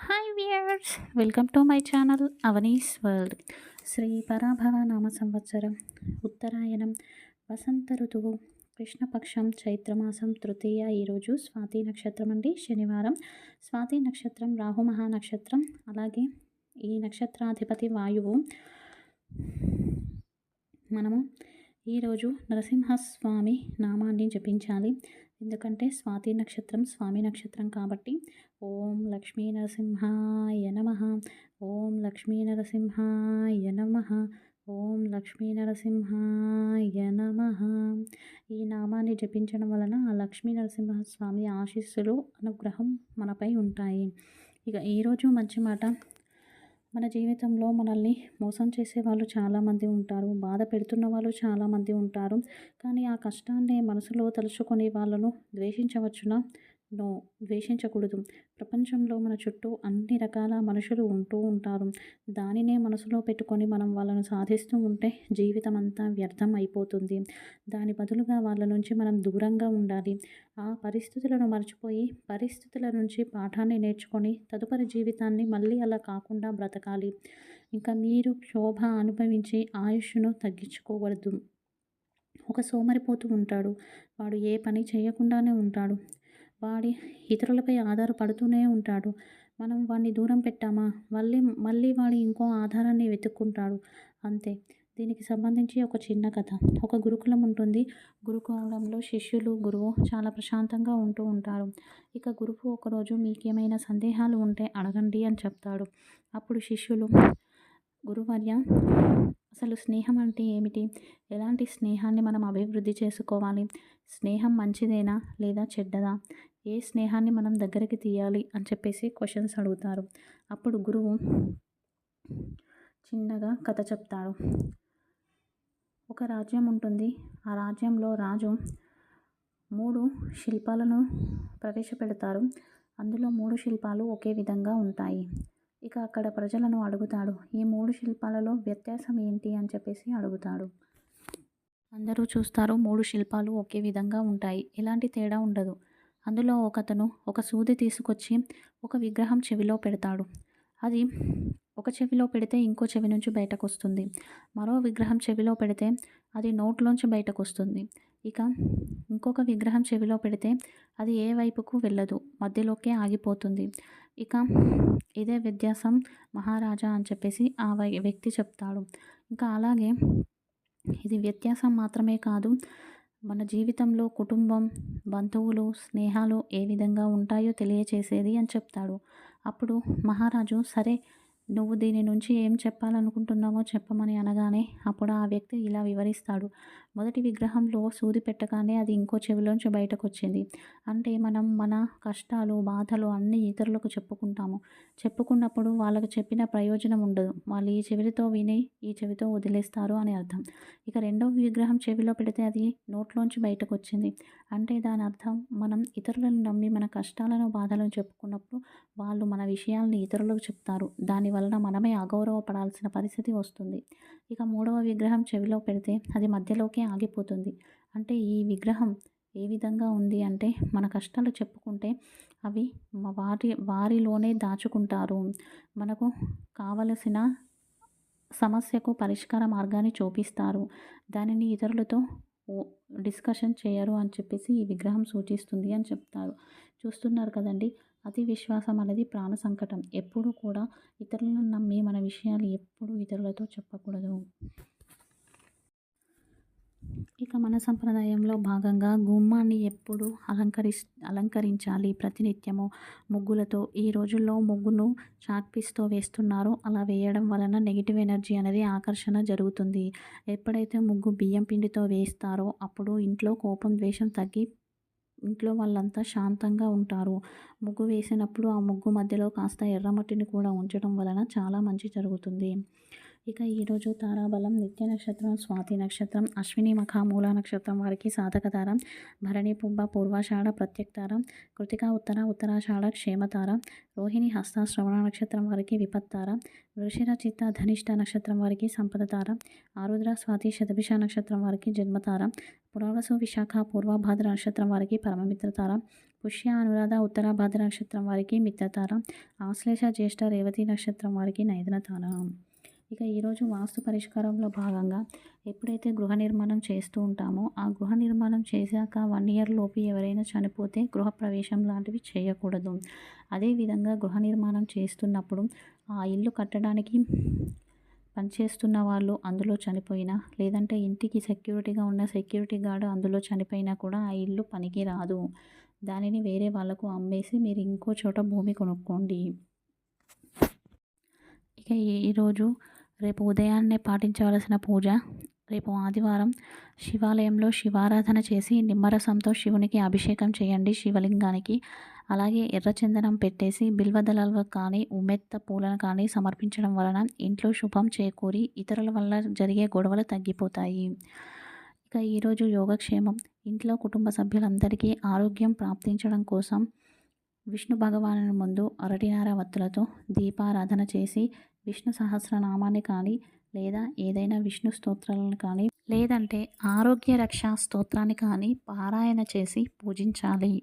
Hi viewers, welcome to my channel Avani's world. శ్రీ పరాభవ నామ సంవత్సరం, ఉత్తరాయణం, వసంత ఋతువు, కృష్ణపక్షం, చైత్రమాసం, తృతీయ. ఈరోజు స్వాతి నక్షత్రం అండి, శనివారం. స్వాతి నక్షత్రం రాహు మహా నక్షత్రం. అలాగే ఈ నక్షత్రాధిపతి వాయువు. మనము ఈరోజు నరసింహస్వామి నామాన్ని జపించాలి. ఎందుకంటే స్వాతి నక్షత్రం స్వామి నక్షత్రం కాబట్టి. ఓం లక్ష్మీ నరసింహాయ నమః, ఓం లక్ష్మీ నరసింహాయ నమః, ఓం లక్ష్మీ నరసింహాయ నమః. ఈ నామాన్ని జపించడం వలన ఆ లక్ష్మీ నరసింహస్వామి ఆశీస్సులు, అనుగ్రహం మనపై ఉంటాయి. ఇక ఈరోజు మంచి మాట. మన జీవితంలో మనల్ని మోసం చేసే వాళ్ళు చాలామంది ఉంటారు. బాధ పెడుతున్న వాళ్ళు చాలామంది ఉంటారు. కానీ ఆ కష్టాన్ని మనసులో తలుచుకొని వాళ్ళను ద్వేషించవచ్చునా? నో, ద్వేషించకూడదు. ప్రపంచంలో మన చుట్టూ అన్ని రకాల మనుషులు ఉంటూ ఉంటారు. దానినే మనసులో పెట్టుకొని మనం వాళ్ళను సాధిస్తూ ఉంటే జీవితం అంతా వ్యర్థం అయిపోతుంది. దాని బదులుగా వాళ్ళ నుంచి మనం దూరంగా ఉండాలి. ఆ పరిస్థితులను మర్చిపోయి పరిస్థితుల నుంచి పాఠాన్ని నేర్చుకొని తదుపరి జీవితాన్ని మళ్ళీ అలా కాకుండా బ్రతకాలి. ఇంకా మీరు క్షోభ అనుభవించి ఆయుష్ను తగ్గించుకోవద్దు. ఒక సోమరిపోతూ ఉంటాడు. వాడు ఏ పని చేయకుండానే ఉంటాడు. వాడి ఇతరులపై ఆధారపడుతూనే ఉంటాడు. మనం వాడిని దూరం పెట్టామా మళ్ళీ మళ్ళీ వాడు ఇంకో ఆధారాన్ని వెతుక్కుంటాడు. అంతే. దీనికి సంబంధించి ఒక చిన్న కథ. ఒక గురుకులం ఉంటుంది. గురుకులంలో శిష్యులు, గురువు చాలా ప్రశాంతంగా ఉంటూ ఉంటారు. ఇక గురువు ఒకరోజు మీకేమైనా సందేహాలు ఉంటే అడగండి అని చెప్తాడు. అప్పుడు శిష్యులు, గురువర్య, అసలు స్నేహం అంటే ఏమిటి? ఎలాంటి స్నేహాన్ని మనం అభివృద్ధి చేసుకోవాలి? స్నేహం మంచిదేనా లేదా చెడ్డదా? ఏ స్నేహాన్ని మనం దగ్గరికి తీయాలి అని చెప్పేసి క్వశ్చన్స్ అడుగుతారు. అప్పుడు గురువు చిన్నగా కథ చెప్తాడు. ఒక రాజ్యం ఉంటుంది. ఆ రాజ్యంలో రాజు 3 శిల్పాలను ప్రవేశపెడతారు. అందులో 3 శిల్పాలు ఒకే విధంగా ఉంటాయి. ఇక అక్కడ ప్రజలను అడుగుతాడు, ఈ 3 శిల్పాలలో వ్యత్యాసం ఏంటి అని చెప్పేసి అడుగుతాడు. అందరూ చూస్తారు, 3 శిల్పాలు ఒకే విధంగా ఉంటాయి. ఎలాంటి తేడా ఉండదు. అందులో ఒకతను ఒక సూది తీసుకొచ్చి ఒక విగ్రహం చెవిలో పెడతాడు. అది ఒక చెవిలో పెడితే ఇంకో చెవి నుంచి బయటకు వస్తుంది. మరో విగ్రహం చెవిలో పెడితే అది నోట్లోంచి బయటకు వస్తుంది. ఇక ఇంకొక విగ్రహం చెవిలో పెడితే అది ఏ వైపుకు వెళ్ళదు, మధ్యలోకే ఆగిపోతుంది. ఇక ఇదే వ్యత్యాసం మహారాజా అని చెప్పేసి ఆ వ్యక్తి చెప్తాడు. ఇంకా అలాగే ఇది వ్యత్యాసం మాత్రమే కాదు, మన జీవితంలో కుటుంబం, బంధువులు, స్నేహాలు ఏ విధంగా ఉంటాయో తెలియచేసేది అని చెప్తాడు. అప్పుడు మహారాజు, సరే నువ్వు దీని నుంచి ఏం చెప్పాలనుకుంటున్నావో చెప్పమని అనగానే అప్పుడు ఆ వ్యక్తి ఇలా వివరిస్తాడు. మొదటి విగ్రహంలో సూది పెట్టగానే అది ఇంకో చెవిలోంచి బయటకు వచ్చింది. అంటే మనం మన కష్టాలు, బాధలు అన్నీ ఇతరులకు చెప్పుకుంటాము. చెప్పుకున్నప్పుడు వాళ్ళకు చెప్పిన ప్రయోజనం ఉండదు. వాళ్ళు ఈ చెవితో విని ఈ చెవితో వదిలేస్తారు అని అర్థం. ఇక రెండవ విగ్రహం చెవిలో పెడితే అది నోట్లోంచి బయటకు వచ్చింది. అంటే దాని అర్థం మనం ఇతరులను నమ్మి మన కష్టాలను, బాధలను చెప్పుకున్నప్పుడు వాళ్ళు మన విషయాల్ని ఇతరులకు చెప్తారు. దానివలన మనమే అగౌరవపడాల్సిన పరిస్థితి వస్తుంది. ఇక మూడవ విగ్రహం చెవిలో పెడితే అది మధ్యలోకే ఆగిపోతుంది. అంటే ఈ విగ్రహం ఏ విధంగా ఉంది అంటే, మన కష్టాలు చెప్పుకుంటే అవి వారిలోనే దాచుకుంటారు. మనకు కావలసిన సమస్యకు పరిష్కార మార్గాన్ని చూపిస్తారు. దానిని ఇతరులతో డిస్కషన్ చేయరు అని చెప్పేసి ఈ విగ్రహం సూచిస్తుంది అని చెప్తారు. చూస్తున్నారు కదండి, అతి విశ్వాసం అనేది ప్రాణ సంకటం. ఎప్పుడూ కూడా ఇతరులను నమ్మి మన విషయాలు ఎప్పుడూ ఇతరులతో చెప్పకూడదు. ఇక మన సంప్రదాయంలో భాగంగా గుమ్మాన్ని ఎప్పుడు అలంకరించాలి ప్రతినిత్యము ముగ్గులతో. ఈ రోజుల్లో ముగ్గును చాక్పీస్తో వేస్తున్నారు. అలా వేయడం వలన నెగిటివ్ ఎనర్జీ అనేది ఆకర్షణ జరుగుతుంది. ఎప్పుడైతే ముగ్గు బియ్యం పిండితో వేస్తారో అప్పుడు ఇంట్లో కోపం, ద్వేషం తగ్గి ఇంట్లో వాళ్ళంతా శాంతంగా ఉంటారు. ముగ్గు వేసినప్పుడు ఆ ముగ్గు మధ్యలో కాస్త ఎర్రమట్టిని కూడా ఉంచడం వలన చాలా మంచి జరుగుతుంది. ఇక ఈరోజు తారాబలం నిత్య నక్షత్రం స్వాతి నక్షత్రం, అశ్విని మఖ మూల నక్షత్రం వారికి సాధక తార, భరణి పుబ్బ పూర్వాషాఢ ప్రత్యక్తార, కృతిక ఉత్తర ఉత్తరాషాఢ క్షేమతార, రోహిణి హస్త శ్రవణ నక్షత్రం వారికి విపత్తార, వృషిర చిత్త ధనిష్ట నక్షత్రం వారికి సంపద తార, ఆరుద్ర స్వాతి శతభిష నక్షత్రం వారికి జన్మతార, పునర్వసు విశాఖ పూర్వభాద్ర నక్షత్రం వారికి పరమమిత్ర తార, పుష్య, అనురాధ, ఉత్తరాభాద్ర నక్షత్రం వారికి మిత్రతార, ఆశ్లేష, జ్యేష్ఠ, రేవతి నక్షత్రం వారికి నైదనతార. ఇక ఈరోజు వాస్తు పరిష్కారంలో భాగంగా ఎప్పుడైతే గృహ నిర్మాణం చేస్తూ ఉంటామో ఆ గృహ నిర్మాణం చేశాక 1 ఇయర్ లోపు ఎవరైనా చనిపోతే గృహప్రవేశం లాంటివి చేయకూడదు. అదేవిధంగా గృహ నిర్మాణం చేస్తున్నప్పుడు ఆ ఇల్లు కట్టడానికి పనిచేస్తున్న వాళ్ళు అందులో చనిపోయినా, లేదంటే ఇంటికి సెక్యూరిటీగా ఉన్న సెక్యూరిటీ గార్డ్ అందులో చనిపోయినా కూడా ఆ ఇల్లు పనికి రాదు. దానిని వేరే వాళ్ళకు అమ్మేసి మీరు ఇంకో చోట భూమి కొనుక్కోండి. ఇక ఈరోజు రేపు ఉదయాన్నే పాటించవలసిన పూజ. రేపు ఆదివారం శివాలయంలో శివారాధన చేసి నిమ్మరసంతో శివునికి అభిషేకం చేయండి శివలింగానికి. అలాగే ఎర్రచందనం పెట్టేసి బిల్వదళాలు కానీ ఉమ్మెత్త పూలను కానీ సమర్పించడం వలన ఇంట్లో శుభం చేకూరి ఇతరుల వల్ల జరిగే గొడవలు తగ్గిపోతాయి. ఇక ఈరోజు యోగక్షేమం. ఇంట్లో కుటుంబ సభ్యులందరికీ ఆరోగ్యం ప్రాప్తించడం కోసం విష్ణు భగవానుని ముందు అరటినార వత్తులతో దీపారాధన చేసి విష్ణు సహస్రనామాన్ని కానీ లేదా ఏదైనా విష్ణు స్తోత్రాలను కానీ లేదంటే ఆరోగ్య రక్షా స్తోత్రాన్ని కానీ పారాయణ చేసి పూజించాలి.